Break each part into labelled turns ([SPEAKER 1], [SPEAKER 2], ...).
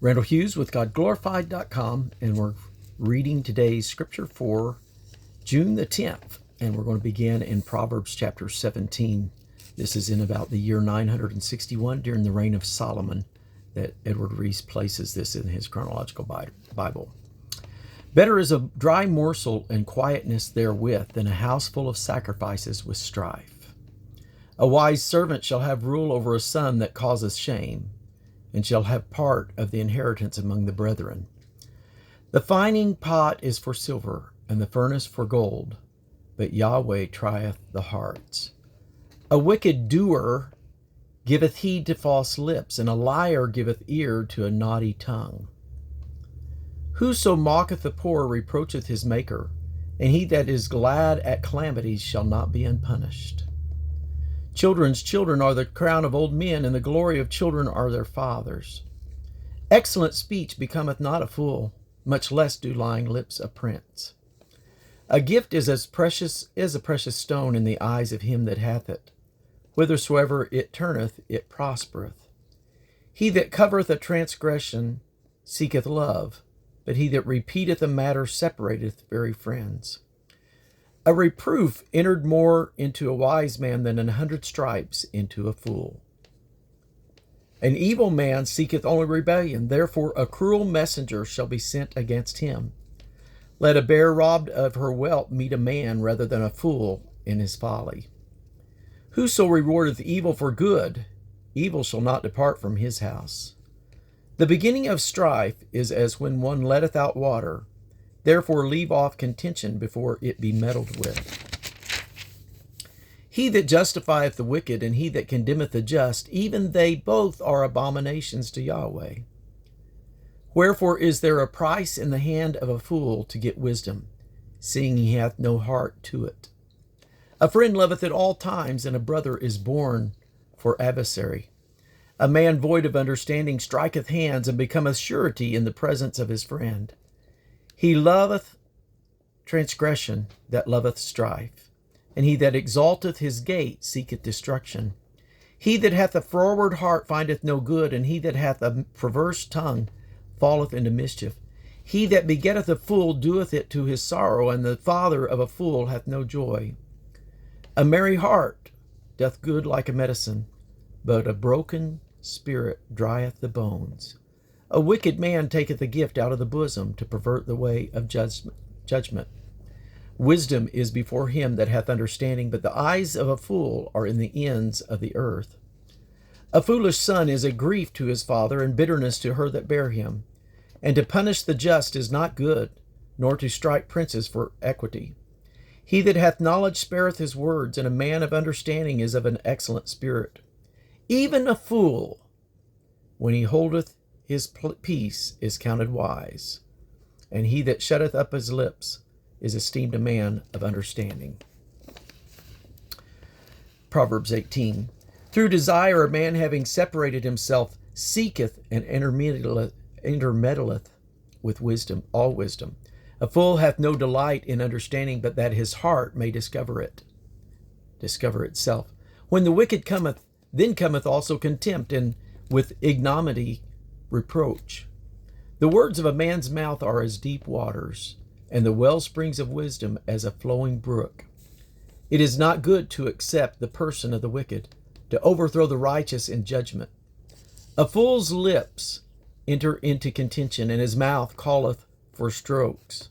[SPEAKER 1] Randall Hughes with GodGlorified.com, and we're reading today's scripture for June the 10th, and we're going to begin in Proverbs chapter 17. This is in about the year 961 during the reign of Solomon that Edward Reese places this in his Chronological Bible. Better is a dry morsel and quietness therewith than a house full of sacrifices with strife. A wise servant shall have rule over a son that causeth shame, and shall have part of the inheritance among the brethren. The fining pot is for silver, and the furnace for gold, but Yahweh trieth the hearts. A wicked doer giveth heed to false lips, and a liar giveth ear to a naughty tongue. Whoso mocketh the poor reproacheth his Maker, and he that is glad at calamities shall not be unpunished. Children's children are the crown of old men, and the glory of children are their fathers. Excellent speech becometh not a fool, much less do lying lips a prince. A gift is as precious as a precious stone in the eyes of him that hath it. Whithersoever it turneth, it prospereth. He that covereth a transgression seeketh love, but he that repeateth a matter separateth very friends. A reproof entered more into a wise man than 100 stripes into a fool. An evil man seeketh only rebellion, therefore a cruel messenger shall be sent against him. Let a bear robbed of her whelp meet a man rather than a fool in his folly. Whoso rewardeth evil for good, evil shall not depart from his house. The beginning of strife is as when one letteth out water. Therefore leave off contention before it be meddled with. He that justifieth the wicked and he that condemneth the just, even they both are abominations to Yahweh. Wherefore is there a price in the hand of a fool to get wisdom, seeing he hath no heart to it? A friend loveth at all times, and a brother is born for adversary. A man void of understanding striketh hands, and becometh surety in the presence of his friend. He loveth transgression that loveth strife, and he that exalteth his gate seeketh destruction. He that hath a froward heart findeth no good, and he that hath a perverse tongue falleth into mischief. He that begetteth a fool doeth it to his sorrow, and the father of a fool hath no joy. A merry heart doth good like a medicine, but a broken spirit drieth the bones. A wicked man taketh a gift out of the bosom to pervert the way of judgment. Wisdom is before him that hath understanding, but the eyes of a fool are in the ends of the earth. A foolish son is a grief to his father, and bitterness to her that bare him. And to punish the just is not good, nor to strike princes for equity. He that hath knowledge spareth his words, and a man of understanding is of an excellent spirit. Even a fool, when he holdeth his peace, is counted wise, and he that shutteth up his lips is esteemed a man of understanding. Proverbs 18. Through desire a man having separated himself seeketh and intermeddleth with wisdom, all wisdom. A fool hath no delight in understanding, but that his heart may discover itself. When the wicked cometh, then cometh also contempt, and with ignominy reproach. The words of a man's mouth are as deep waters, and the well springs of wisdom as a flowing brook. It is not good to accept the person of the wicked, to overthrow the righteous in judgment. A fool's lips enter into contention, and his mouth calleth for strokes.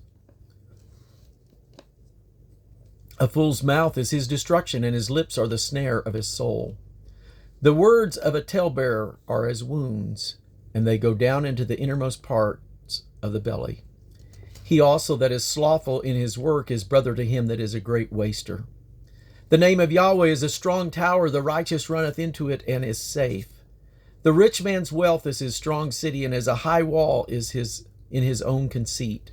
[SPEAKER 1] A fool's mouth is his destruction, and his lips are the snare of his soul. The words of a talebearer are as wounds, and they go down into the innermost parts of the belly. He also that is slothful in his work is brother to him that is a great waster. The name of Yahweh is a strong tower, the righteous runneth into it and is safe. The rich man's wealth is his strong city, and as a high wall is in his own conceit.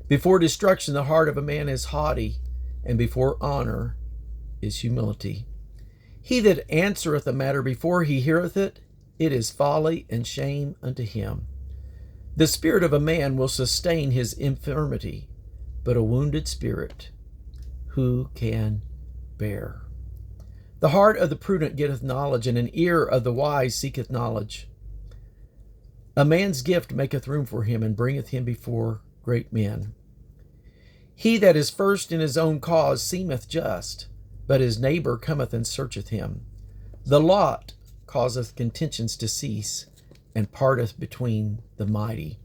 [SPEAKER 1] Before destruction the heart of a man is haughty, and before honor is humility. He that answereth a matter before he heareth it, it is folly and shame unto him. The spirit of a man will sustain his infirmity, but a wounded spirit who can bear? The heart of the prudent getteth knowledge, and an ear of the wise seeketh knowledge. A man's gift maketh room for him, and bringeth him before great men. He that is first in his own cause seemeth just, but his neighbor cometh and searcheth him. The lot causeth contentions to cease, and parteth between the mighty.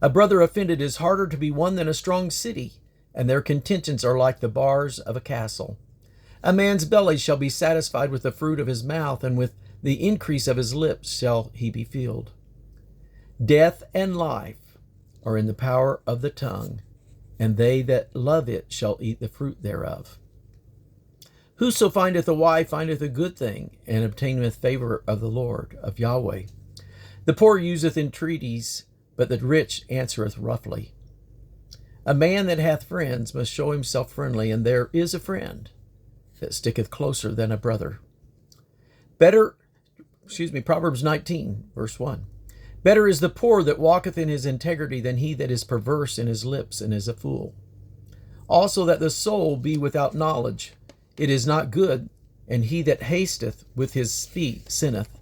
[SPEAKER 1] A brother offended is harder to be won than a strong city, and their contentions are like the bars of a castle. A man's belly shall be satisfied with the fruit of his mouth, and with the increase of his lips shall he be filled. Death and life are in the power of the tongue, and they that love it shall eat the fruit thereof. Whoso findeth a wife findeth a good thing, and obtaineth favor of the Lord, of Yahweh. The poor useth entreaties, but the rich answereth roughly. A man that hath friends must show himself friendly, and there is a friend that sticketh closer than a brother. Proverbs 19, verse 1. Better is the poor that walketh in his integrity than he that is perverse in his lips and is a fool. Also that the soul be without knowledge, it is not good, and he that hasteth with his feet sinneth.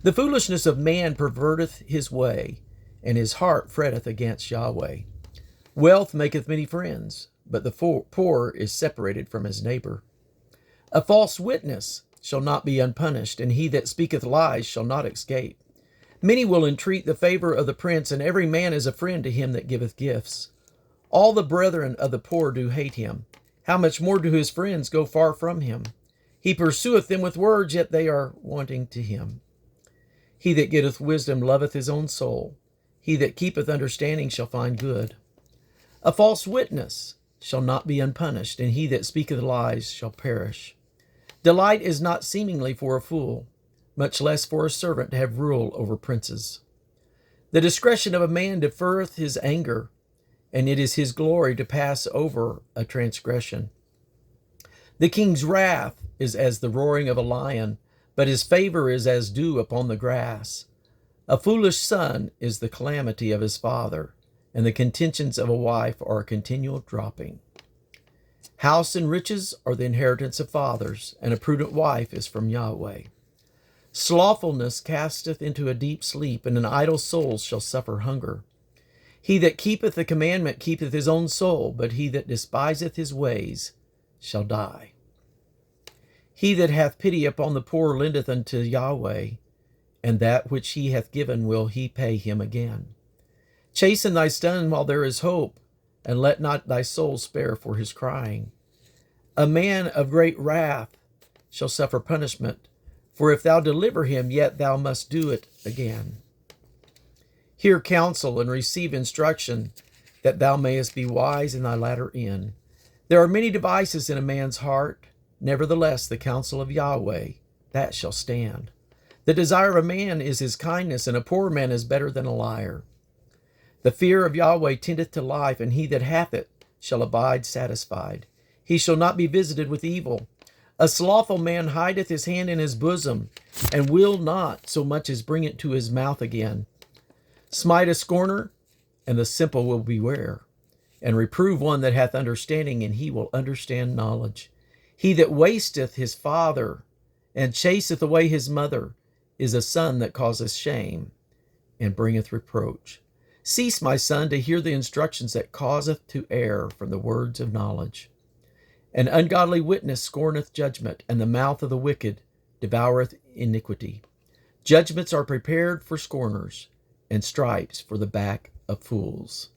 [SPEAKER 1] The foolishness of man perverteth his way, and his heart fretteth against Yahweh. Wealth maketh many friends, but the poor is separated from his neighbor. A false witness shall not be unpunished, and he that speaketh lies shall not escape. Many will entreat the favor of the prince, and every man is a friend to him that giveth gifts. All the brethren of the poor do hate him. How much more do his friends go far from him? He pursueth them with words, yet they are wanting to him. He that getteth wisdom loveth his own soul. He that keepeth understanding shall find good. A false witness shall not be unpunished, and he that speaketh lies shall perish. Delight is not seemingly for a fool, much less for a servant to have rule over princes. The discretion of a man deferreth his anger, and it is his glory to pass over a transgression. The king's wrath is as the roaring of a lion, but his favor is as dew upon the grass. A foolish son is the calamity of his father, and the contentions of a wife are a continual dropping. House and riches are the inheritance of fathers, and a prudent wife is from Yahweh. Slothfulness casteth into a deep sleep, and an idle soul shall suffer hunger. He that keepeth the commandment keepeth his own soul, but he that despiseth his ways shall die. He that hath pity upon the poor lendeth unto Yahweh, and that which he hath given will he pay him again. Chasten thy son while there is hope, and let not thy soul spare for his crying. A man of great wrath shall suffer punishment, for if thou deliver him, yet thou must do it again. Hear counsel and receive instruction, that thou mayest be wise in thy latter end. There are many devices in a man's heart, nevertheless the counsel of Yahweh, that shall stand. The desire of a man is his kindness, and a poor man is better than a liar. The fear of Yahweh tendeth to life, and he that hath it shall abide satisfied. He shall not be visited with evil. A slothful man hideth his hand in his bosom, and will not so much as bring it to his mouth again. Smite a scorner, and the simple will beware, and reprove one that hath understanding, and he will understand knowledge. He that wasteth his father, and chaseth away his mother, is a son that causeth shame, and bringeth reproach. Cease, my son, to hear the instructions that causeth to err from the words of knowledge. An ungodly witness scorneth judgment, and the mouth of the wicked devoureth iniquity. Judgments are prepared for scorners, and stripes for the back of fools.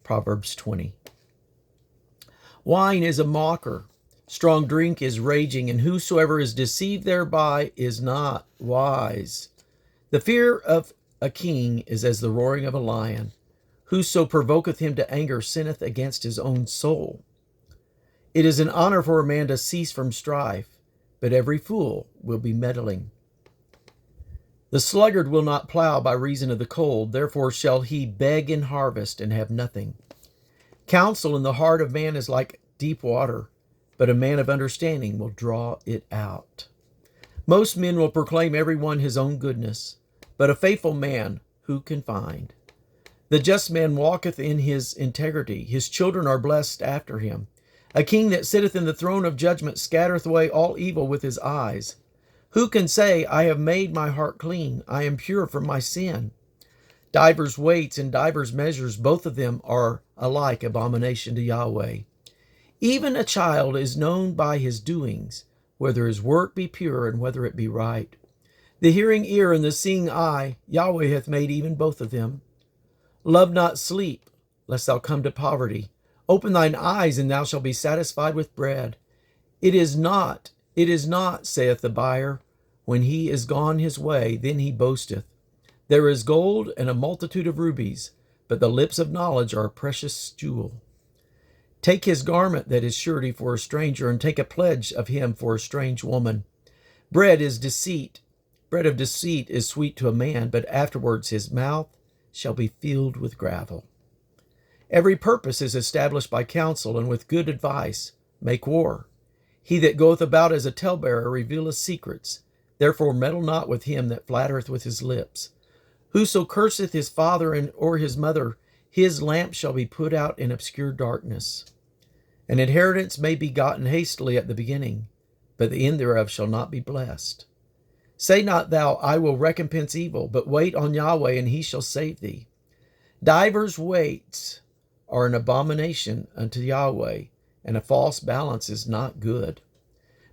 [SPEAKER 1] Proverbs 20. Wine is a mocker, strong drink is raging, and whosoever is deceived thereby is not wise. The fear of a king is as the roaring of a lion. Whoso provoketh him to anger sinneth against his own soul. It is an honor for a man to cease from strife, but every fool will be meddling. The sluggard will not plow by reason of the cold, therefore shall he beg in harvest and have nothing. Counsel in the heart of man is like deep water, but a man of understanding will draw it out. Most men will proclaim every one his own goodness, but a faithful man who can find? The just man walketh in his integrity. His children are blessed after him. A king that sitteth in the throne of judgment scattereth away all evil with his eyes. Who can say, I have made my heart clean, I am pure from my sin? Divers weights and divers measures, both of them are alike abomination to Yahweh. Even a child is known by his doings, whether his work be pure and whether it be right. The hearing ear and the seeing eye, Yahweh hath made even both of them. Love not sleep, lest thou come to poverty. Open thine eyes, and thou shalt be satisfied with bread. It is not, saith the buyer. When he is gone his way, then he boasteth. There is gold and a multitude of rubies, but the lips of knowledge are a precious jewel. Take his garment that is surety for a stranger, and take a pledge of him for a strange woman. Bread of deceit is sweet to a man, but afterwards his mouth shall be filled with gravel. Every purpose is established by counsel, and with good advice make war. He that goeth about as a talebearer revealeth secrets. Therefore meddle not with him that flattereth with his lips. Whoso curseth his father or his mother, his lamp shall be put out in obscure darkness. An inheritance may be gotten hastily at the beginning, but the end thereof shall not be blessed. Say not thou, I will recompense evil, but wait on Yahweh, and he shall save thee. Divers weights are an abomination unto Yahweh, and a false balance is not good.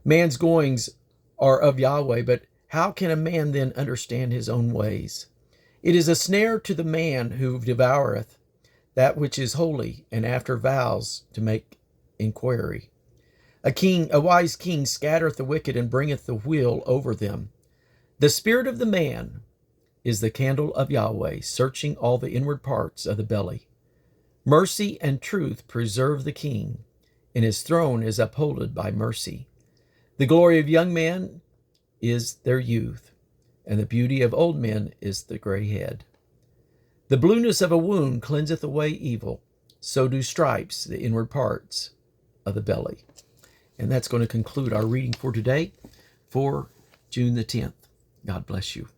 [SPEAKER 1] Man's goings are of Yahweh, but how can a man then understand his own ways? It is a snare to the man who devoureth that which is holy, and after vows to make inquiry. A wise king scattereth the wicked, and bringeth the wheel over them. The spirit of the man is the candle of Yahweh, searching all the inward parts of the belly. Mercy and truth preserve the king, and his throne is upholded by mercy. The glory of young men is their youth, and the beauty of old men is the gray head. The blueness of a wound cleanseth away evil, so do stripes the inward parts of the belly. And that's going to conclude our reading for today, for June the 10th. God bless you.